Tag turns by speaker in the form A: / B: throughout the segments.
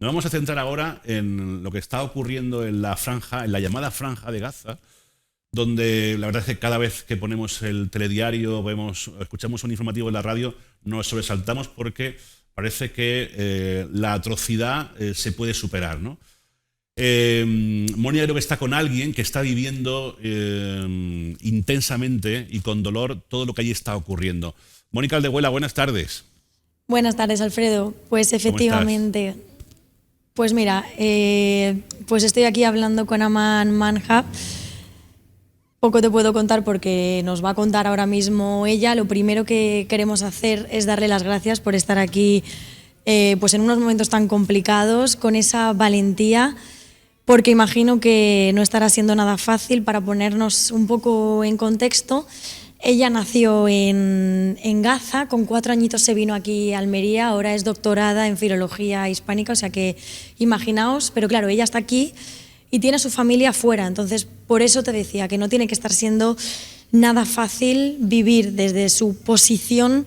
A: Nos vamos a centrar ahora en lo que está ocurriendo en la franja, en la llamada Franja de Gaza, donde la verdad es que cada vez que ponemos el telediario, escuchamos un informativo en la radio, nos sobresaltamos porque parece que la atrocidad se puede superar, ¿no? Mónica creo que está con alguien que está viviendo intensamente y con dolor todo lo que allí está ocurriendo. Mónica Aldehuela, buenas tardes.
B: Buenas tardes, Alfredo. Pues efectivamente, pues mira, pues estoy aquí hablando con Aman Manhab. Poco te puedo contar porque nos va a contar ahora mismo ella. Lo primero que queremos hacer es darle las gracias por estar aquí pues en unos momentos tan complicados, con esa valentía, porque imagino que no estará siendo nada fácil. Para ponernos un poco en contexto, ella nació en Gaza, con 4 añitos se vino aquí a Almería, ahora es doctorada en filología hispánica, o sea que imaginaos, pero claro, ella está aquí y tiene a su familia fuera, entonces por eso te decía que no tiene que estar siendo nada fácil vivir desde su posición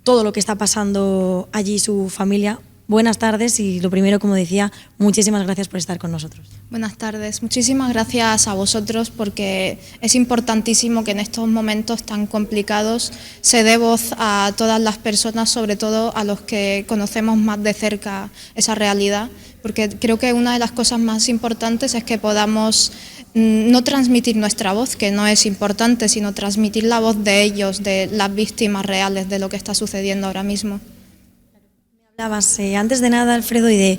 B: todo lo que está pasando allí su familia. Buenas tardes y lo primero, como decía, muchísimas gracias por estar con nosotros.
C: Buenas tardes, muchísimas gracias a vosotros porque es importantísimo que en estos momentos tan complicados se dé voz a todas las personas, sobre todo a los que conocemos más de cerca esa realidad, porque creo que una de las cosas más importantes es que podamos no transmitir nuestra voz, que no es importante, sino transmitir la voz de ellos, de las víctimas reales de lo que está sucediendo ahora mismo.
B: Hablabas antes de nada, Alfredo, y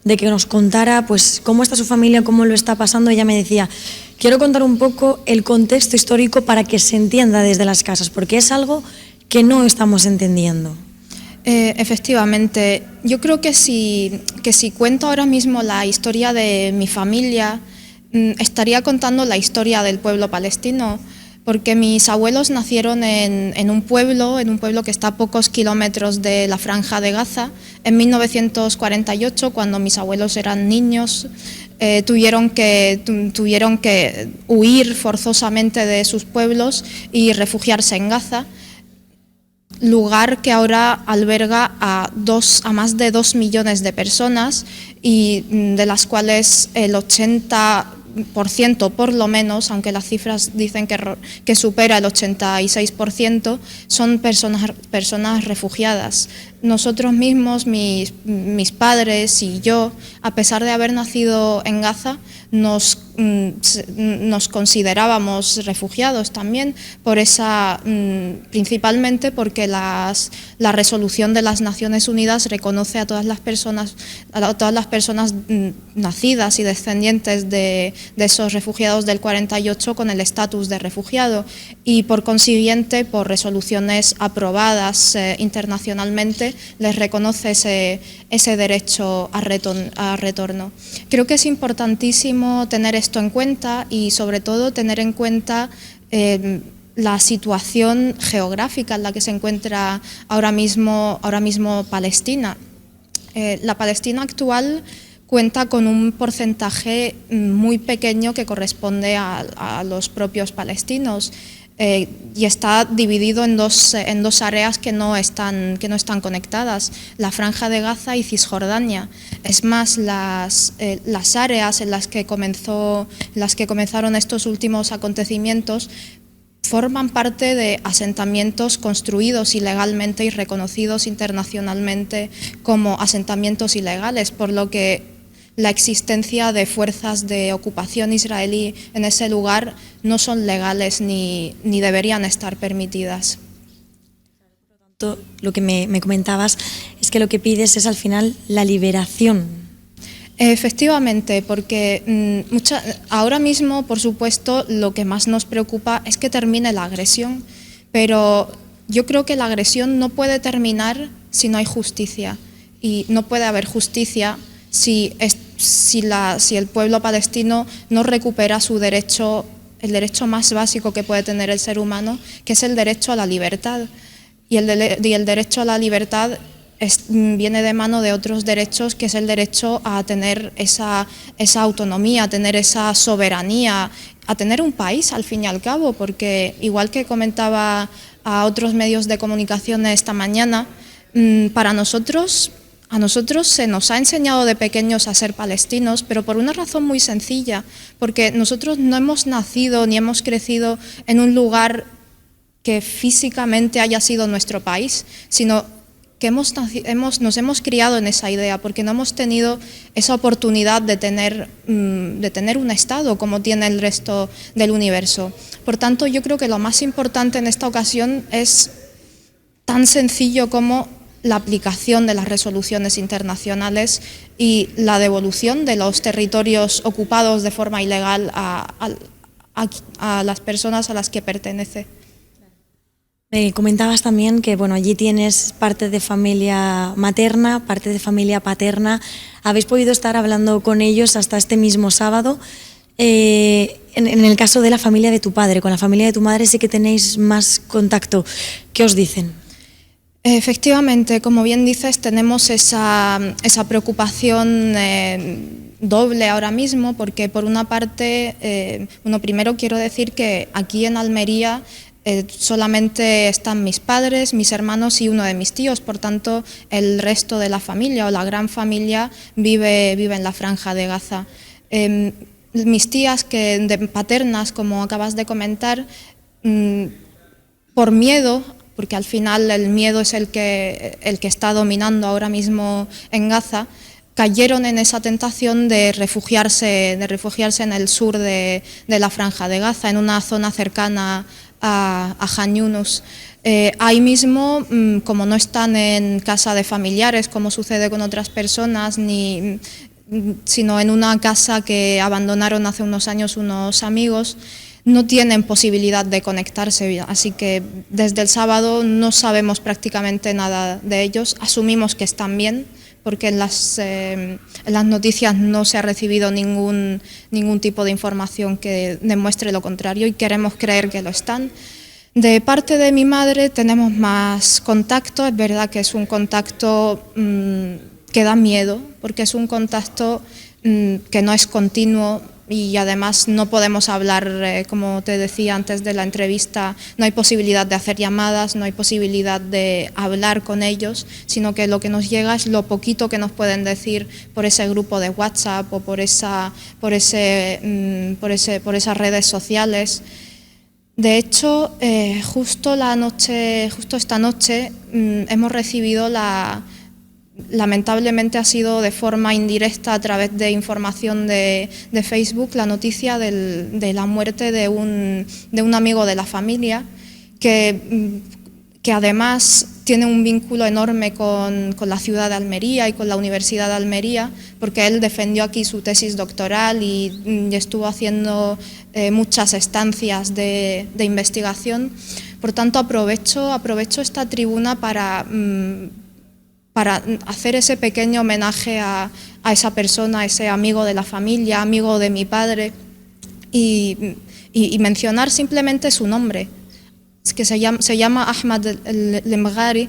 B: de que nos contara pues cómo está su familia, cómo lo está pasando. Ella me decía, quiero contar un poco el contexto histórico para que se entienda desde las casas, porque es algo que no estamos entendiendo.
C: Efectivamente, yo creo que si cuento ahora mismo la historia de mi familia, estaría contando la historia del pueblo palestino, porque mis abuelos nacieron en un pueblo que está a pocos kilómetros de la Franja de Gaza. En 1948, cuando mis abuelos eran niños, tuvieron que huir forzosamente de sus pueblos y refugiarse en Gaza, lugar que ahora alberga a más de 2 millones de personas y de las cuales el 80% por lo menos, aunque las cifras dicen que supera el 86%, son personas refugiadas. Nosotros mismos, mis padres y yo, a pesar de haber nacido en Gaza, nos considerábamos refugiados también, principalmente porque la resolución de las Naciones Unidas reconoce a todas las personas nacidas y descendientes de esos refugiados del 48 con el estatus de refugiado, y por consiguiente, por resoluciones aprobadas internacionalmente, les reconoce ese derecho a retorno. Creo que es importantísimo tener esto en cuenta y sobre todo tener en cuenta la situación geográfica en la que se encuentra ahora mismo Palestina. La Palestina actual cuenta con un porcentaje muy pequeño que corresponde a los propios palestinos. Y está dividido en dos áreas que no están conectadas, la Franja de Gaza y Cisjordania. Es más, las áreas en las que comenzaron estos últimos acontecimientos forman parte de asentamientos construidos ilegalmente y reconocidos internacionalmente como asentamientos ilegales, por lo que la existencia de fuerzas de ocupación israelí en ese lugar no son legales ni deberían estar permitidas.
B: Lo que me comentabas es que lo que pides es al final la liberación.
C: Efectivamente, porque ahora mismo, por supuesto, lo que más nos preocupa es que termine la agresión, pero yo creo que la agresión no puede terminar si no hay justicia, y no puede haber justicia si el pueblo palestino no recupera su derecho, el derecho más básico que puede tener el ser humano, que es el derecho a la libertad. Y el derecho a la libertad viene de mano de otros derechos, que es el derecho a tener esa autonomía, a tener esa soberanía, a tener un país al fin y al cabo, porque igual que comentaba a otros medios de comunicación esta mañana, para nosotros A nosotros se nos ha enseñado de pequeños a ser palestinos, pero por una razón muy sencilla, porque nosotros no hemos nacido ni hemos crecido en un lugar que físicamente haya sido nuestro país, sino que nos hemos criado en esa idea, porque no hemos tenido esa oportunidad de tener un Estado como tiene el resto del universo. Por tanto, yo creo que lo más importante en esta ocasión es tan sencillo como la aplicación de las resoluciones internacionales y la devolución de los territorios ocupados de forma ilegal a las personas a las que pertenece.
B: Comentabas también que allí tienes parte de familia materna, parte de familia paterna. ¿Habéis podido estar hablando con ellos hasta este mismo sábado? En el caso de la familia de tu padre, con la familia de tu madre sí que tenéis más contacto. ¿Qué os dicen?
C: Efectivamente, como bien dices, tenemos esa preocupación doble ahora mismo, porque por una parte, primero quiero decir que aquí en Almería solamente están mis padres, mis hermanos y uno de mis tíos, por tanto el resto de la familia o la gran familia vive en la Franja de Gaza. Mis tías paternas, como acabas de comentar, por miedo, porque al final el miedo es el que está dominando ahora mismo en Gaza, cayeron en esa tentación de refugiarse en el sur de la Franja de Gaza, en una zona cercana a Khan Yunus. Ahí mismo, como no están en casa de familiares, como sucede con otras personas, sino en una casa que abandonaron hace unos años unos amigos, no tienen posibilidad de conectarse, así que desde el sábado no sabemos prácticamente nada de ellos. Asumimos que están bien, porque en las noticias no se ha recibido ningún tipo de información que demuestre lo contrario y queremos creer que lo están. De parte de mi madre tenemos más contacto, es verdad que es un contacto que da miedo, porque es un contacto que no es continuo y además no podemos hablar, como te decía antes de la entrevista, no hay posibilidad de hacer llamadas, no hay posibilidad de hablar con ellos, sino que lo que nos llega es lo poquito que nos pueden decir por ese grupo de WhatsApp o por esas redes sociales. De hecho, justo esta noche hemos recibido lamentablemente ha sido de forma indirecta a través de información de Facebook la noticia de la muerte de un amigo de la familia que además tiene un vínculo enorme con la ciudad de Almería y con la Universidad de Almería, porque él defendió aquí su tesis doctoral y estuvo haciendo muchas estancias de investigación. Por tanto, aprovecho esta tribuna para hacer ese pequeño homenaje a esa persona, a ese amigo de la familia, amigo de mi padre, y mencionar simplemente su nombre, que se llama Ahmad el-Lemghari,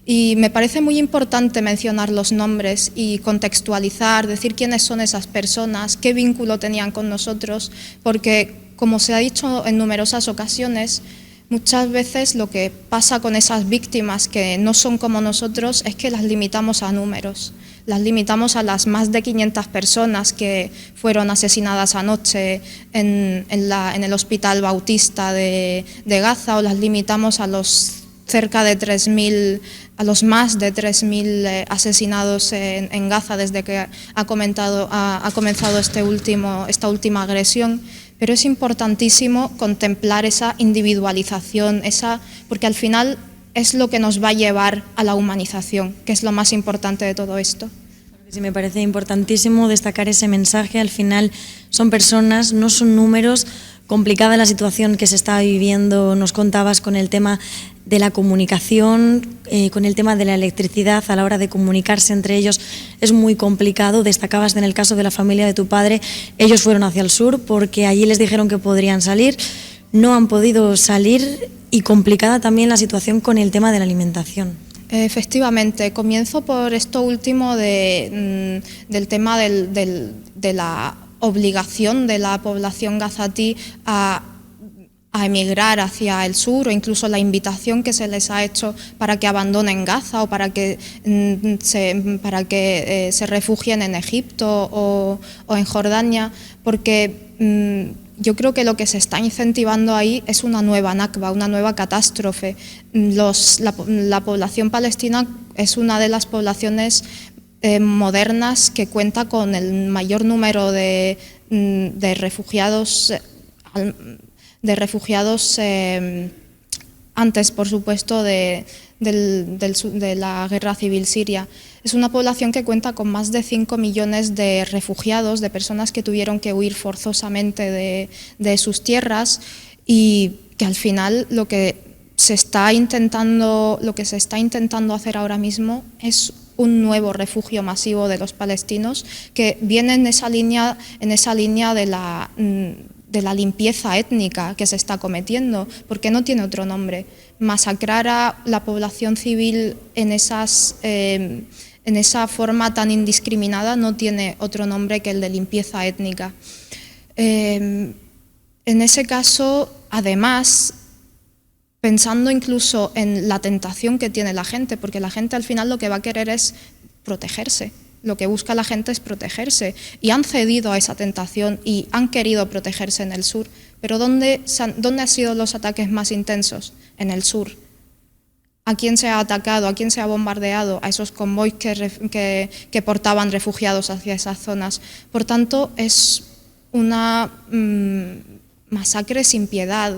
C: y me parece muy importante mencionar los nombres y contextualizar, decir quiénes son esas personas, qué vínculo tenían con nosotros, porque, como se ha dicho en numerosas ocasiones, muchas veces lo que pasa con esas víctimas que no son como nosotros es que las limitamos a números, las limitamos a las más de 500 personas que fueron asesinadas anoche en el Hospital Bautista de Gaza, o las limitamos a los cerca de 3.000, a los más de 3.000 asesinados en Gaza desde que ha comenzado esta última agresión. Pero es importantísimo contemplar esa individualización, porque al final es lo que nos va a llevar a la humanización, que es lo más importante de todo esto.
B: Sí, me parece importantísimo destacar ese mensaje. Al final son personas, no son números. Complicada la situación que se está viviendo, nos contabas, con el tema de la comunicación, con el tema de la electricidad a la hora de comunicarse entre ellos es muy complicado. Destacabas en el caso de la familia de tu padre, ellos fueron hacia el sur porque allí les dijeron que podrían salir, no han podido salir, y complicada también la situación con el tema de la alimentación.
C: Efectivamente, comienzo por esto último del tema de la obligación de la población gazatí a a emigrar hacia el sur, o incluso la invitación que se les ha hecho para que abandonen Gaza o para que se refugien en Egipto o en Jordania, porque yo creo que lo que se está incentivando ahí es una nueva Nakba, una nueva catástrofe. La población palestina es una de las poblaciones modernas que cuenta con el mayor número de refugiados, antes, por supuesto, de la guerra civil siria. Es una población que cuenta con más de 5 millones de refugiados, de personas que tuvieron que huir forzosamente de sus tierras, y que al final lo que se está intentando hacer ahora mismo es un nuevo refugio masivo de los palestinos, que viene en esa línea de la limpieza étnica que se está cometiendo, porque no tiene otro nombre. Masacrar a la población civil en esa forma tan indiscriminada no tiene otro nombre que el de limpieza étnica. En ese caso, además, pensando incluso en la tentación que tiene la gente, porque la gente al final lo que va a querer es protegerse. Lo que busca la gente es protegerse, y han cedido a esa tentación y han querido protegerse en el sur. Pero ¿dónde han sido los ataques más intensos? En el sur. ¿A quién se ha atacado? ¿A quién se ha bombardeado? A esos convoys que portaban refugiados hacia esas zonas. Por tanto, es una masacre sin piedad,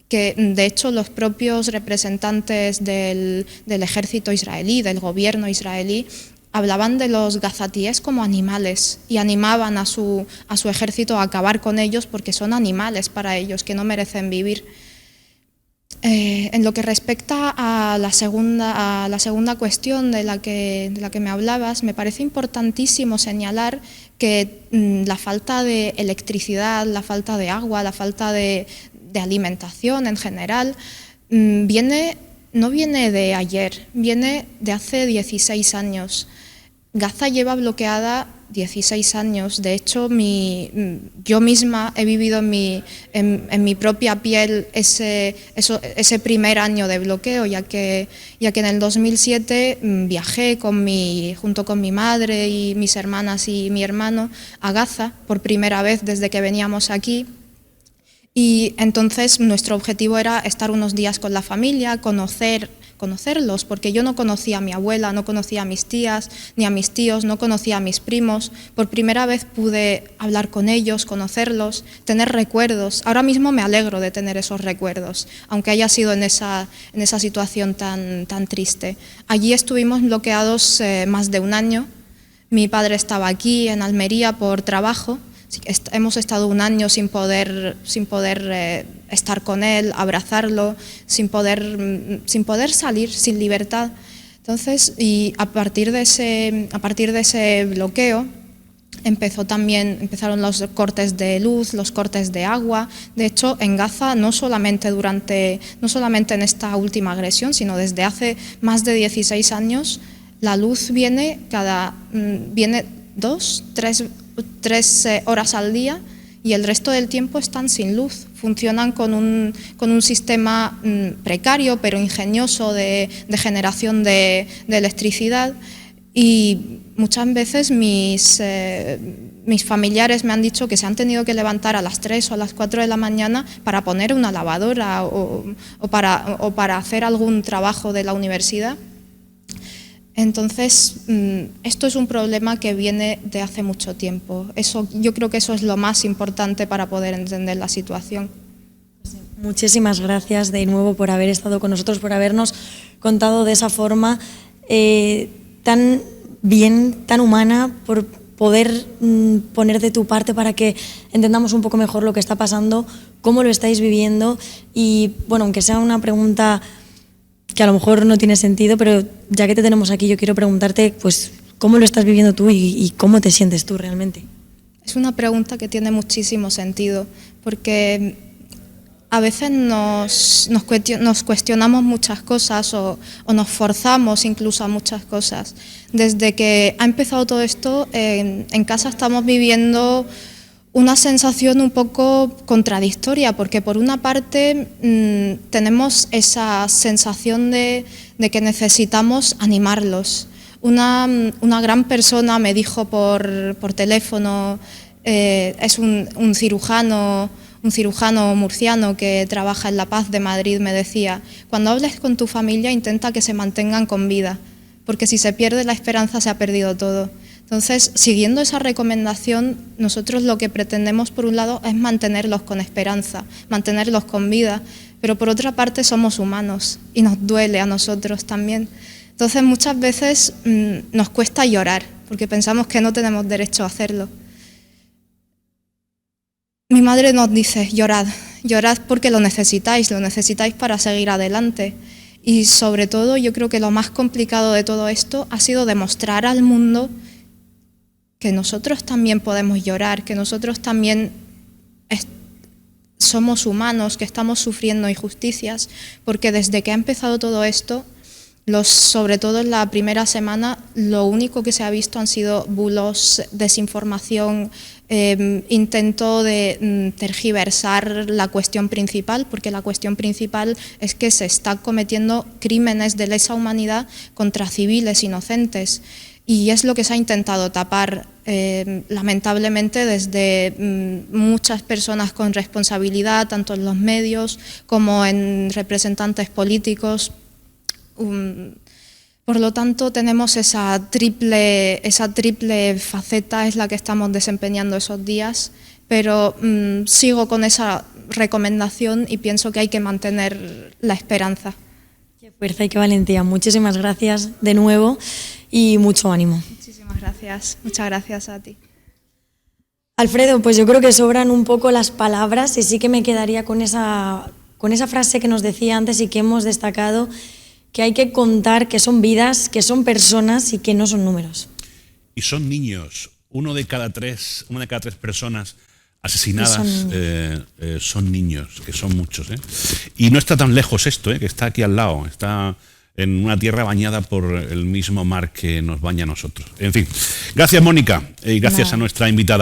C: que de hecho los propios representantes del ejército israelí, del gobierno israelí, hablaban de los gazatíes como animales y animaban a su ejército a acabar con ellos porque son animales para ellos, que no merecen vivir. En lo que respecta a la segunda cuestión de la que me hablabas, me parece importantísimo señalar que la falta de electricidad, la falta de agua, la falta de alimentación en general, no viene de ayer, viene de hace 16 años. Gaza lleva bloqueada 16 años. De hecho, yo misma he vivido en mi propia piel ese primer año de bloqueo, ya que en el 2007 viajé junto con mi madre y mis hermanas y mi hermano a Gaza por primera vez desde que veníamos aquí. Y entonces nuestro objetivo era estar unos días con la familia, conocerlos, porque yo no conocía a mi abuela, no conocía a mis tías, ni a mis tíos, no conocía a mis primos. Por primera vez pude hablar con ellos, conocerlos, tener recuerdos. Ahora mismo me alegro de tener esos recuerdos, aunque haya sido en esa situación tan triste. Allí estuvimos bloqueados más de un año. Mi padre estaba aquí en Almería por trabajo. Hemos estado un año sin poder estar con él, abrazarlo, sin poder salir, sin libertad. Entonces, y a partir de ese bloqueo empezaron los cortes de luz, los cortes de agua. De hecho, en Gaza, no solamente en esta última agresión, sino desde hace más de 16 años, la luz viene 3 horas al día, y el resto del tiempo están sin luz. Funcionan con un sistema precario pero ingenioso de generación de electricidad, y muchas veces mis familiares me han dicho que se han tenido que levantar a las 3 o a las 4 de la mañana para poner una lavadora o para hacer algún trabajo de la universidad. Entonces, esto es un problema que viene de hace mucho tiempo. Yo creo que eso es lo más importante para poder entender la situación.
B: Muchísimas gracias de nuevo por haber estado con nosotros, por habernos contado de esa forma tan bien, tan humana, por poder poner de tu parte para que entendamos un poco mejor lo que está pasando, cómo lo estáis viviendo. Y bueno, aunque sea una pregunta que a lo mejor no tiene sentido, pero ya que te tenemos aquí, yo quiero preguntarte, pues, ¿cómo lo estás viviendo tú y cómo te sientes tú realmente?
C: Es una pregunta que tiene muchísimo sentido, porque a veces nos cuestionamos muchas cosas o nos forzamos incluso a muchas cosas. Desde que ha empezado todo esto, en casa estamos viviendo una sensación un poco contradictoria, porque por una parte tenemos esa sensación de que necesitamos animarlos. Una gran persona me dijo por teléfono, es un cirujano murciano que trabaja en La Paz de Madrid, me decía: cuando hables con tu familia intenta que se mantengan con vida, porque si se pierde la esperanza se ha perdido todo. Entonces, siguiendo esa recomendación, nosotros lo que pretendemos, por un lado, es mantenerlos con esperanza, mantenerlos con vida, pero por otra parte somos humanos y nos duele a nosotros también. Entonces, muchas veces nos cuesta llorar, porque pensamos que no tenemos derecho a hacerlo. Mi madre nos dice: llorad, llorad porque lo necesitáis para seguir adelante. Y sobre todo, yo creo que lo más complicado de todo esto ha sido demostrar al mundo que nosotros también podemos llorar, que nosotros también somos humanos, que estamos sufriendo injusticias, porque desde que ha empezado todo esto, sobre todo en la primera semana, lo único que se ha visto han sido bulos, desinformación, intento de tergiversar la cuestión principal, porque la cuestión principal es que se están cometiendo crímenes de lesa humanidad contra civiles inocentes. Y es lo que se ha intentado tapar, lamentablemente, desde muchas personas con responsabilidad, tanto en los medios como en representantes políticos. Por lo tanto, tenemos esa triple faceta, es la que estamos desempeñando esos días, pero sigo con esa recomendación y pienso que hay que mantener la esperanza.
B: Qué fuerza y qué valentía. Muchísimas gracias de nuevo y mucho ánimo.
C: Muchísimas gracias. Muchas gracias a ti.
B: Alfredo, pues yo creo que sobran un poco las palabras y sí que me quedaría con esa frase que nos decía antes y que hemos destacado, que hay que contar que son vidas, que son personas y que no son números.
A: Y son niños. Una de cada tres personas asesinadas son niños, que son muchos. Y no está tan lejos esto, que está aquí al lado, está en una tierra bañada por el mismo mar que nos baña a nosotros. En fin, gracias Mónica y gracias a nuestra invitada.